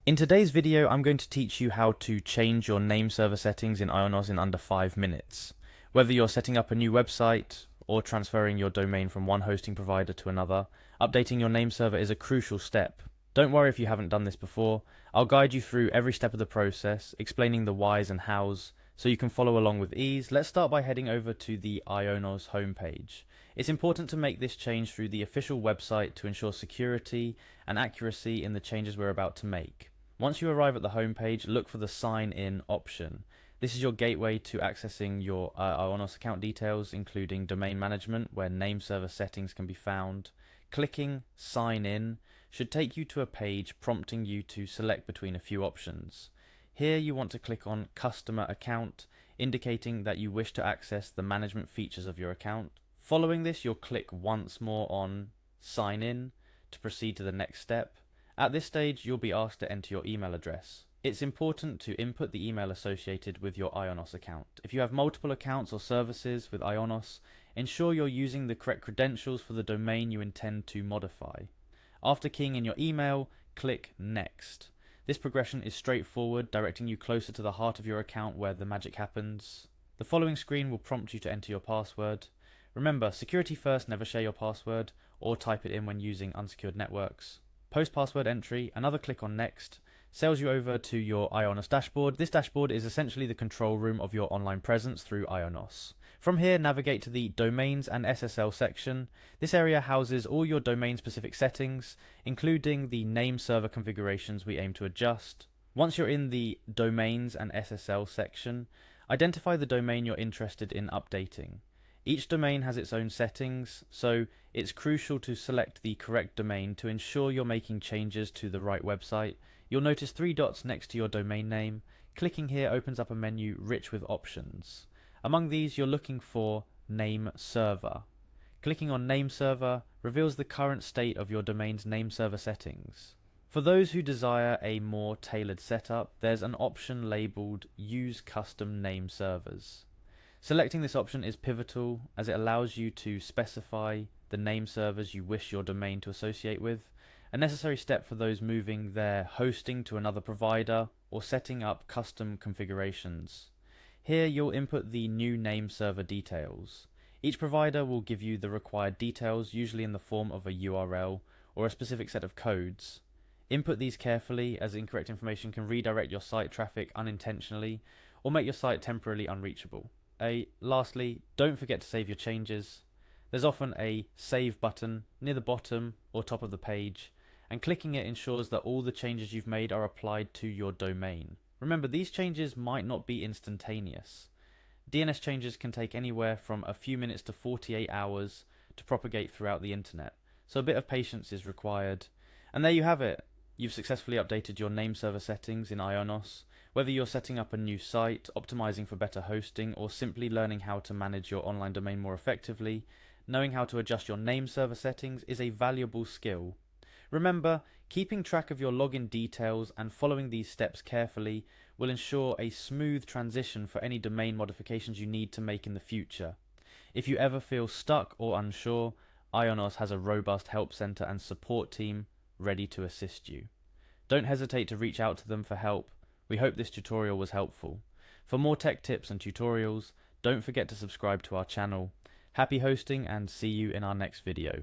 In today's video, I'm going to teach you how to change your name server settings in Ionos in under 5 minutes. Whether you're setting up a new website or transferring your domain from one hosting provider to another, updating your name server is a crucial step. Don't worry if you haven't done this before. I'll guide you through every step of the process, explaining the whys and hows, so you can follow along with ease. Let's start by heading over to the Ionos homepage. It's important to make this change through the official website to ensure security and accuracy in the changes we're about to make. Once you arrive at the homepage, look for the Sign In option. This is your gateway to accessing your Ionos account details, including domain management, where name server settings can be found. Clicking Sign In should take you to a page prompting you to select between a few options. Here you want to click on Customer Account, indicating that you wish to access the management features of your account. Following this, you'll click once more on Sign In to proceed to the next step. At this stage, you'll be asked to enter your email address. It's important to input the email associated with your Ionos account. If you have multiple accounts or services with Ionos, ensure you're using the correct credentials for the domain you intend to modify. After keying in your email, click Next. This progression is straightforward, directing you closer to the heart of your account where the magic happens. The following screen will prompt you to enter your password. Remember, security first, never share your password or type it in when using unsecured networks. Post password entry, another click on Next, sails you over to your Ionos dashboard. This dashboard is essentially the control room of your online presence through Ionos. From here, navigate to the Domains and SSL section. This area houses all your domain-specific settings, including the name server configurations we aim to adjust. Once you're in the Domains and SSL section, identify the domain you're interested in updating. Each domain has its own settings, so it's crucial to select the correct domain to ensure you're making changes to the right website. You'll notice 3 dots next to your domain name. Clicking here opens up a menu rich with options. Among these, you're looking for Name Server. Clicking on Name Server reveals the current state of your domain's name server settings. For those who desire a more tailored setup, there's an option labeled Use Custom Name Servers. Selecting this option is pivotal as it allows you to specify the name servers you wish your domain to associate with, a necessary step for those moving their hosting to another provider or setting up custom configurations. Here you'll input the new name server details. Each provider will give you the required details, usually in the form of a URL or a specific set of codes. Input these carefully, as incorrect information can redirect your site traffic unintentionally or make your site temporarily unreachable. Lastly, don't forget to save your changes. There's often a Save button near the bottom or top of the page, and clicking it ensures that all the changes you've made are applied to your domain. Remember, these changes might not be instantaneous. DNS changes can take anywhere from a few minutes to 48 hours to propagate throughout the internet, so a bit of patience is required. And there you have it. You've successfully updated your name server settings in Ionos. Whether you're setting up a new site, optimizing for better hosting, or simply learning how to manage your online domain more effectively, knowing how to adjust your name server settings is a valuable skill. Remember, keeping track of your login details and following these steps carefully will ensure a smooth transition for any domain modifications you need to make in the future. If you ever feel stuck or unsure, Ionos has a robust help center and support team ready to assist you. Don't hesitate to reach out to them for help. We hope this tutorial was helpful. For more tech tips and tutorials, don't forget to subscribe to our channel. Happy hosting and see you in our next video.